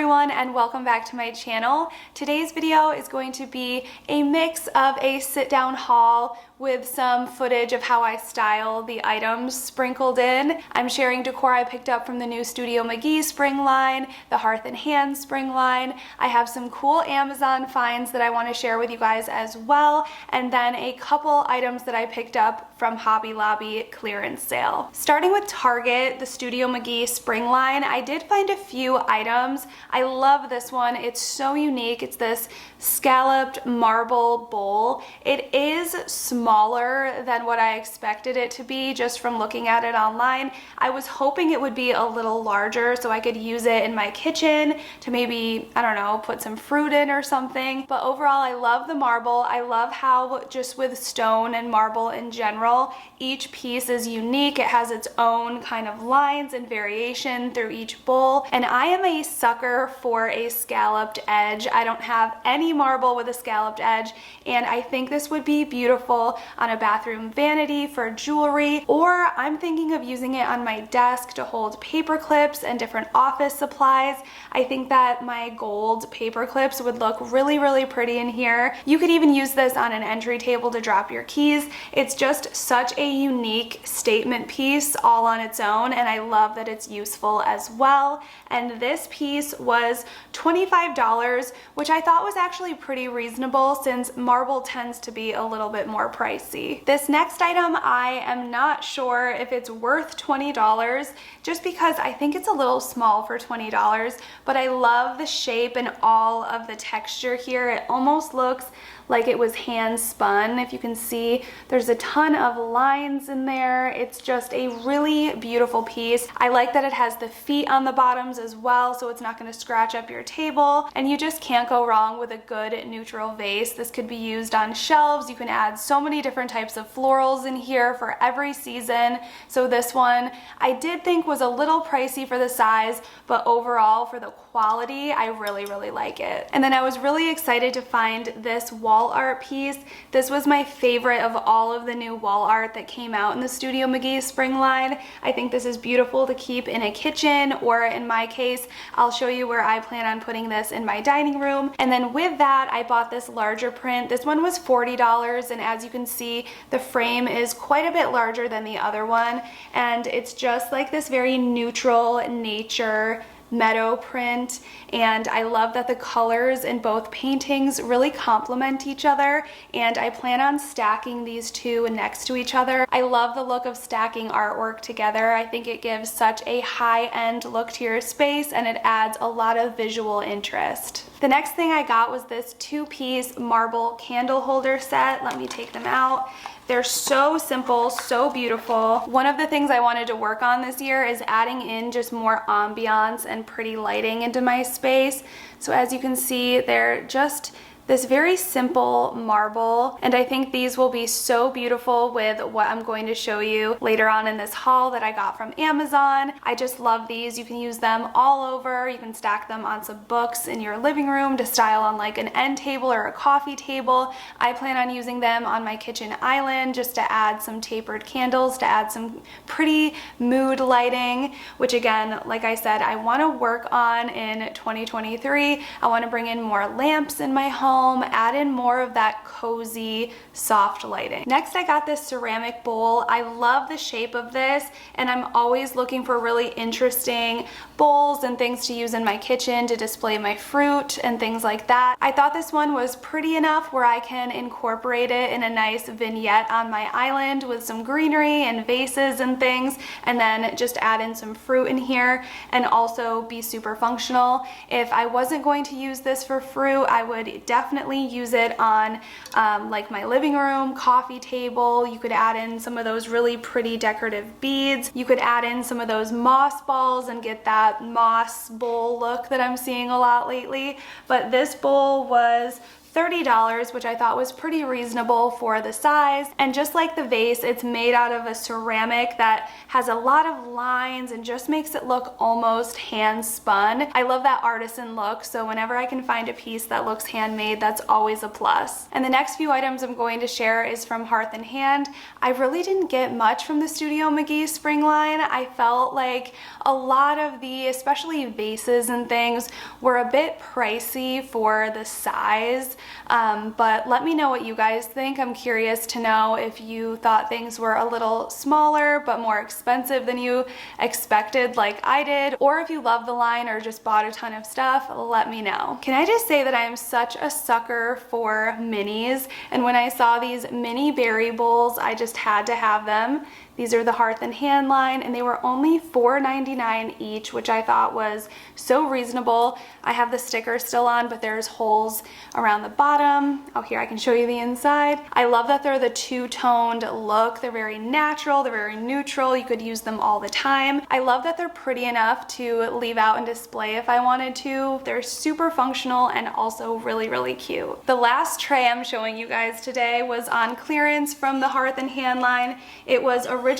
everyone, and welcome back to my channel. Today's video is going to be a mix of a sit-down haul with some footage of how I style the items sprinkled in. I'm sharing decor I picked up from the new Studio Mcgee spring line, the Hearth and Hand spring line. I have some cool Amazon finds that I want to share with you guys as well, and then a couple items that I picked up from Hobby Lobby clearance sale. Starting with Target, the Studio Mcgee spring line, I did find a few items. I love this one. It's so unique. It's this scalloped marble bowl. It is smaller than what I expected it to be just from looking at it online. I was hoping it would be a little larger so I could use it in my kitchen to maybe, I don't know, put some fruit in or something. But overall, I love the marble. I love how just with stone and marble in general, each piece is unique. It has its own kind of lines and variation through each bowl. And I am a sucker for a scalloped edge. I don't have any marble with a scalloped edge, and I think this would be beautiful on a bathroom vanity for jewelry, or I'm thinking of using it on my desk to hold paper clips and different office supplies. I think that my gold paper clips would look really, really pretty in here. You could even use this on an entry table to drop your keys. It's just such a unique statement piece all on its own, and I love that it's useful as well. And this piece was $25, which I thought was actually pretty reasonable since marble tends to be a little bit more pricey. This next item, I am not sure if it's worth $20 just because I think it's a little small for $20, but I love the shape and all of the texture here. It almost looks like it was hand spun. If you can see, there's a ton of lines in there. It's just a really beautiful piece. I like that it has the feet on the bottoms as well, so it's not gonna scratch up your table. And you just can't go wrong with a good neutral vase. This could be used on shelves. You can add so many different types of florals in here for every season. So this one, I did think was a little pricey for the size, but overall for the quality, I really, really like it. And then I was really excited to find this wall art piece. This was my favorite of all of the new wall art that came out in the Studio Mcgee spring line. I think this is beautiful to keep in a kitchen, or in my case, I'll show you where I plan on putting this in my dining room. And then with that, I bought this larger print. This one was $40, and as you can see, the frame is quite a bit larger than the other one, and it's just like this very neutral nature meadow print, and I love that the colors in both paintings really complement each other, and I plan on stacking these two next to each other. I love the look of stacking artwork together. I think it gives such a high-end look to your space, and it adds a lot of visual interest. The next thing I got was this two-piece marble candle holder set. Let me take them out. They're so simple, so beautiful. One of the things I wanted to work on this year is adding in just more ambiance and pretty lighting into my space. So as you can see, they're just this very simple marble, and I think these will be so beautiful with what I'm going to show you later on in this haul that I got from Amazon. I just love these. You can use them all over. You can stack them on some books in your living room to style on like an end table or a coffee table. I plan on using them on my kitchen island just to add some tapered candles, to add some pretty mood lighting, which again, like I said, I want to work on in 2023. I want to bring in more lamps in my home, add in more of that cozy, soft lighting. Next, I got this ceramic bowl. I love the shape of this, and I'm always looking for really interesting bowls and things to use in my kitchen to display my fruit and things like that. I thought this one was pretty enough where I can incorporate it in a nice vignette on my island with some greenery and vases and things, and then just add in some fruit in here and also be super functional. If I wasn't going to use this for fruit, I would definitely use it on like my living room, coffee table. You could add in some of those really pretty decorative beads. You could add in some of those moss balls and get that moss bowl look that I'm seeing a lot lately. But this bowl was $30, which I thought was pretty reasonable for the size. And just like the vase, it's made out of a ceramic that has a lot of lines and just makes it look almost hand spun. I love that artisan look, so whenever I can find a piece that looks handmade, that's always a plus. And the next few items I'm going to share is from Hearth and Hand. I really didn't get much from the Studio Mcgee spring line. I felt like a lot of the, especially vases and things, were a bit pricey for the size, but let me know what you guys think. I'm curious to know if you thought things were a little smaller but more expensive than you expected like I did, or if you love the line or just bought a ton of stuff, let me know. Can I just say that I am such a sucker for minis, and when I saw these mini berry bowls, I just had to have them. These are the Hearth and Hand line, and they were only $4.99 each, which I thought was so reasonable. I have the sticker still on, but there's holes around the bottom. Oh, here, I can show you the inside. I love that they're the two-toned look. They're very natural, they're very neutral. You could use them all the time. I love that they're pretty enough to leave out and display if I wanted to. They're super functional and also really, really cute. The last tray I'm showing you guys today was on clearance from the Hearth and Hand line. It was originally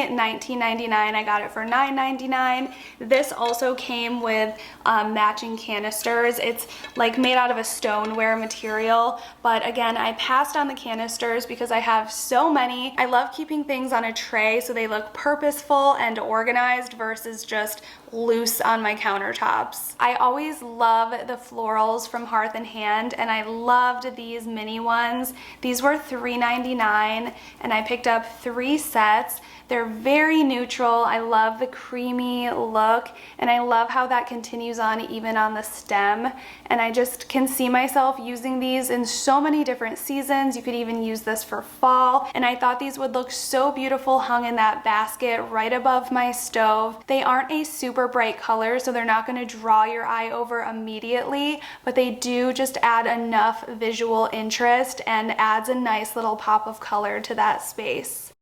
$19.99. I got it for $9.99. This also came with matching canisters. It's like made out of a stoneware material, but again, I passed on the canisters because I have so many. I love keeping things on a tray so they look purposeful and organized versus just loose on my countertops. I always love the florals from Hearth and Hand, and I loved these mini ones. These were $3.99, and I picked up 3 sets. They're very neutral. I love the creamy look, and I love how that continues on even on the stem. And I just can see myself using these in so many different seasons. You could even use this for fall. And I thought these would look so beautiful hung in that basket right above my stove. They aren't a super bright color, so they're not going to draw your eye over immediately, but they do just add enough visual interest and adds a nice little pop of color to that space.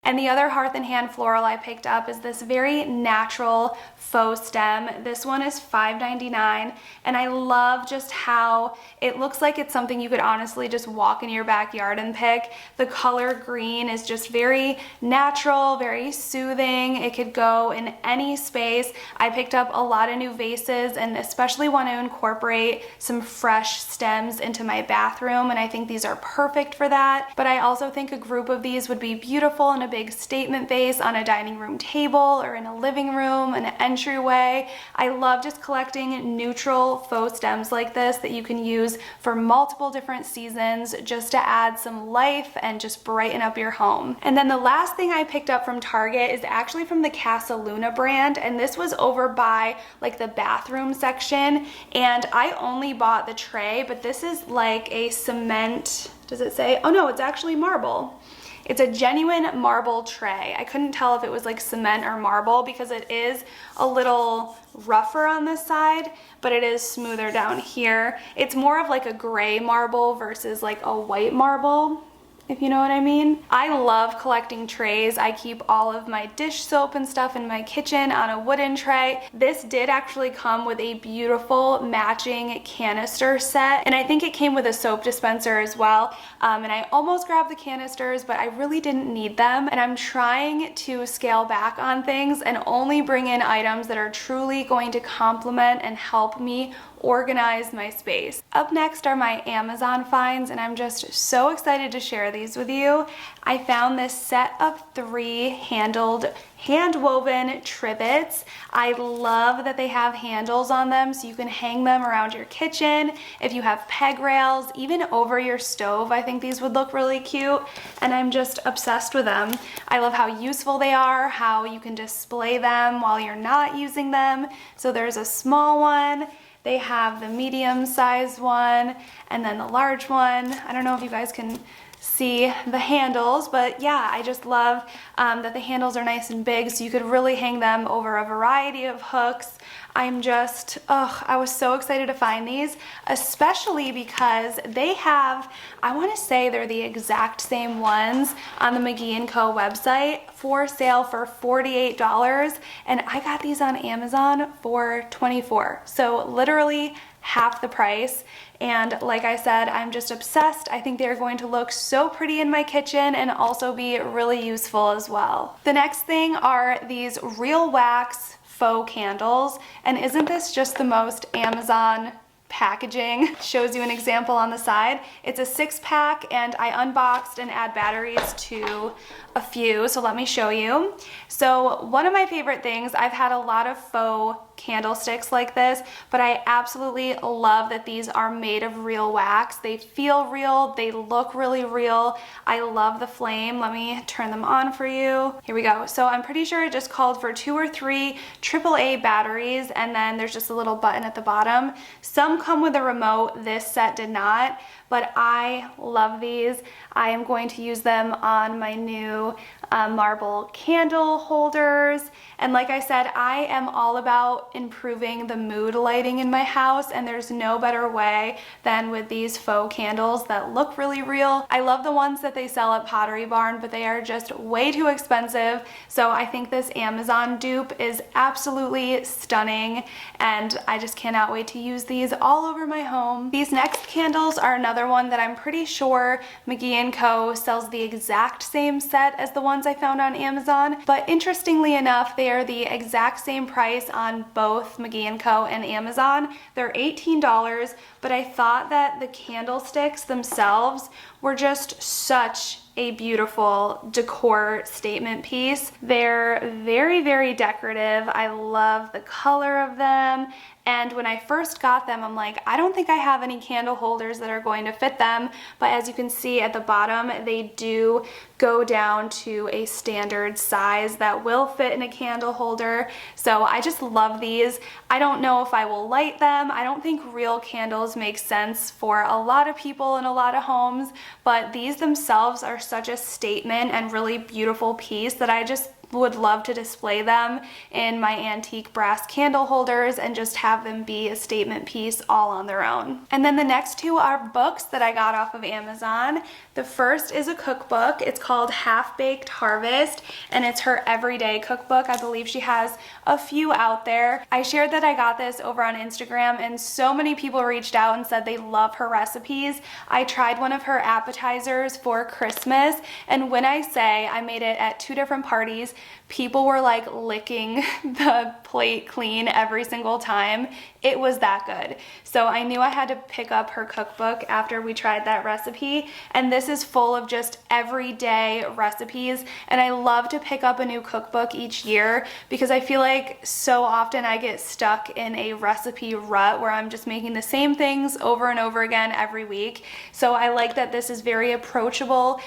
And the other Hearth and Hand floral I picked up is this very natural faux stem. This one is $5.99, and I love just how it looks like it's something you could honestly just walk in your backyard and pick. The color green is just very natural, very soothing. It could go in any space. I picked up a lot of new vases and especially want to incorporate some fresh stems into my bathroom, and I think these are perfect for that. But I also think a group of these would be beautiful in a big statement vase on a dining room table or in a living room, an entryway. I love just collecting neutral faux stems like this that you can use for multiple different seasons just to add some life and just brighten up your home. And then the last thing I picked up from Target is actually from the Casa Luna brand, and this was over by like the bathroom section, and I only bought the tray, but this is like a cement, does it say? Oh no, it's actually marble. It's a genuine marble tray. I couldn't tell if it was like cement or marble because it is a little rougher on this side, but it is smoother down here. It's more of like a gray marble versus like a white marble, if you know what I mean. I love collecting trays. I keep all of my dish soap and stuff in my kitchen on a wooden tray. This did actually come with a beautiful matching canister set, and I think it came with a soap dispenser as well. And I almost grabbed the canisters, but I really didn't need them. And I'm trying to scale back on things and only bring in items that are truly going to complement and help me organize my space. Up next are my Amazon finds, and I'm just so excited to share these with you. I found this set of 3 handled hand-woven trivets. I love that they have handles on them so you can hang them around your kitchen. If you have peg rails, even over your stove, I think these would look really cute, and I'm just obsessed with them. I love how useful they are, how you can display them while you're not using them. So there's a small one, they have the medium-sized one, and then the large one. I don't know if you guys can see the handles, but yeah, I just love that the handles are nice and big so you could really hang them over a variety of hooks. I'm just, I was so excited to find these, especially because they have, I want to say they're the exact same ones on the Mcgee & Co website for sale for $48, and I got these on Amazon for $24. So literally half the price. And like I said, I'm just obsessed. I think they're going to look so pretty in my kitchen and also be really useful as well. The next thing are these real wax faux candles, and isn't this just the most Amazon packaging? Shows you an example on the side. It's a 6-pack, and I unboxed and add batteries to a few, so let me show you. So one of my favorite things, I've had a lot of faux candlesticks like this, but I absolutely love that these are made of real wax. They feel real, they look really real. I love the flame. Let me turn them on for you. Here we go. So I'm pretty sure it just called for 2 or 3 AAA batteries, and then there's just a little button at the bottom. Some come with a remote, this set did not, but I love these. I am going to use them on my new marble candle holders. And like I said, I am all about improving the mood lighting in my house, and there's no better way than with these faux candles that look really real. I love the ones that they sell at Pottery Barn, but they are just way too expensive. So I think this Amazon dupe is absolutely stunning, and I just cannot wait to use these all over my home. These next candles are another one that I'm pretty sure Mcgee & Co sells the exact same set as the ones I found on Amazon, but interestingly enough, they are the exact same price on both Mcgee & Co and Amazon. They're $18, but I thought that the candlesticks themselves were just such a beautiful decor statement piece. They're very, very decorative. I love the color of them. And when I first got them, I'm like, I don't think I have any candle holders that are going to fit them. But as you can see at the bottom, they do go down to a standard size that will fit in a candle holder. So I just love these. I don't know if I will light them. I don't think real candles make sense for a lot of people in a lot of homes, but these themselves are such a statement and really beautiful piece that I just would love to display them in my antique brass candle holders and just have them be a statement piece all on their own. And then the next two are books that I got off of Amazon. The first is a cookbook. It's called Half Baked Harvest, and it's her everyday cookbook. I believe she has a few out there. I shared that I got this over on Instagram, and so many people reached out and said they love her recipes. I tried one of her appetizers for Christmas, and when I say I made it at 2 different parties, people were like licking the plate clean every single time. It was that good. So I knew I had to pick up her cookbook after we tried that recipe, and this is full of just everyday recipes, and I love to pick up a new cookbook each year because I feel like so often I get stuck in a recipe rut where I'm just making the same things over and over again every week. So I like that this is very approachable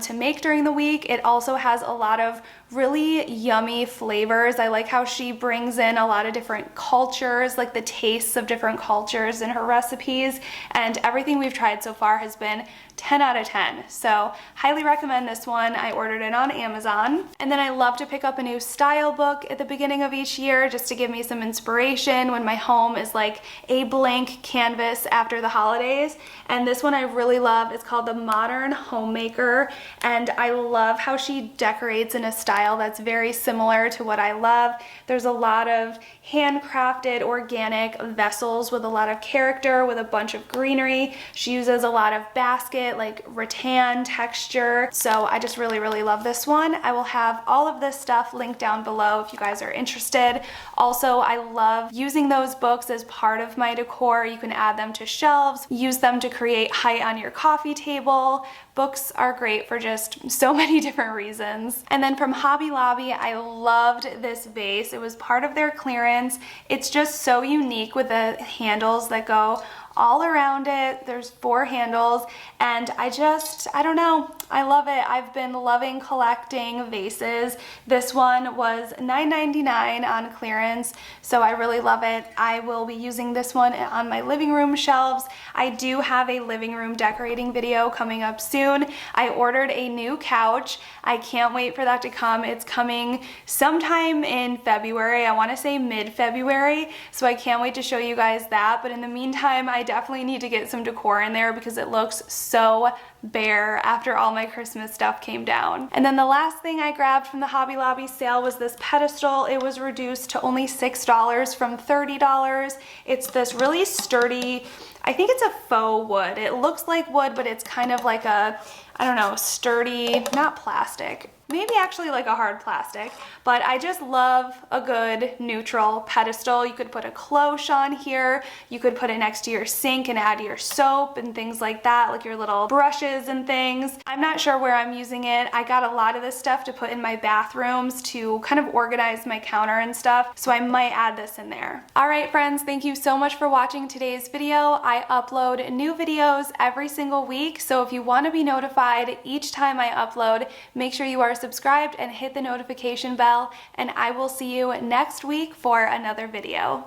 to make during the week. It also has a lot of really yummy flavors. I like how she brings in a lot of different cultures, like the tastes of different cultures in her recipes, and everything we've tried so far has been 10 out of 10. So highly recommend this one. I ordered it on Amazon. And then I love to pick up a new style book at the beginning of each year just to give me some inspiration when my home is like a blank canvas after the holidays. And this one I really love. It's called The Modern Homemaker, and I love how she decorates in a style that's very similar to what I love. There's a lot of handcrafted organic vessels with a lot of character, with a bunch of greenery. She uses a lot of basket, like rattan texture. So I just really, really love this one. I will have all of this stuff linked down below if you guys are interested. Also, I love using those books as part of my decor. You can add them to shelves, use them to create height on your coffee table. Books are great for just so many different reasons. And then from Hobby Lobby, I loved this vase. It was part of their clearance. It's just so unique with the handles that go all around it. There's 4 handles, and I don't know, I love it. I've been loving collecting vases. This one was $9.99 on clearance, so I really love it. I will be using this one on my living room shelves. I do have a living room decorating video coming up soon. I ordered a new couch. I can't wait for that to come. It's coming sometime in February. I want to say mid-February, so I can't wait to show you guys that. But in the meantime, I definitely need to get some decor in there because it looks so bare after all my Christmas stuff came down. And then the last thing I grabbed from the Hobby Lobby sale was this pedestal. It was reduced to only $6 from $30. It's this really sturdy, I think it's a faux wood. It looks like wood, but it's kind of like a, I don't know, sturdy, not plastic. Maybe actually like a hard plastic, but I just love a good neutral pedestal. You could put a cloche on here. You could put it next to your sink and add your soap and things like that, like your little brushes and things. I'm not sure where I'm using it. I got a lot of this stuff to put in my bathrooms to kind of organize my counter and stuff, so I might add this in there. All right, friends, thank you so much for watching today's video. I upload new videos every single week, so if you want to be notified each time I upload, make sure you are subscribed and hit the notification bell, and I will see you next week for another video.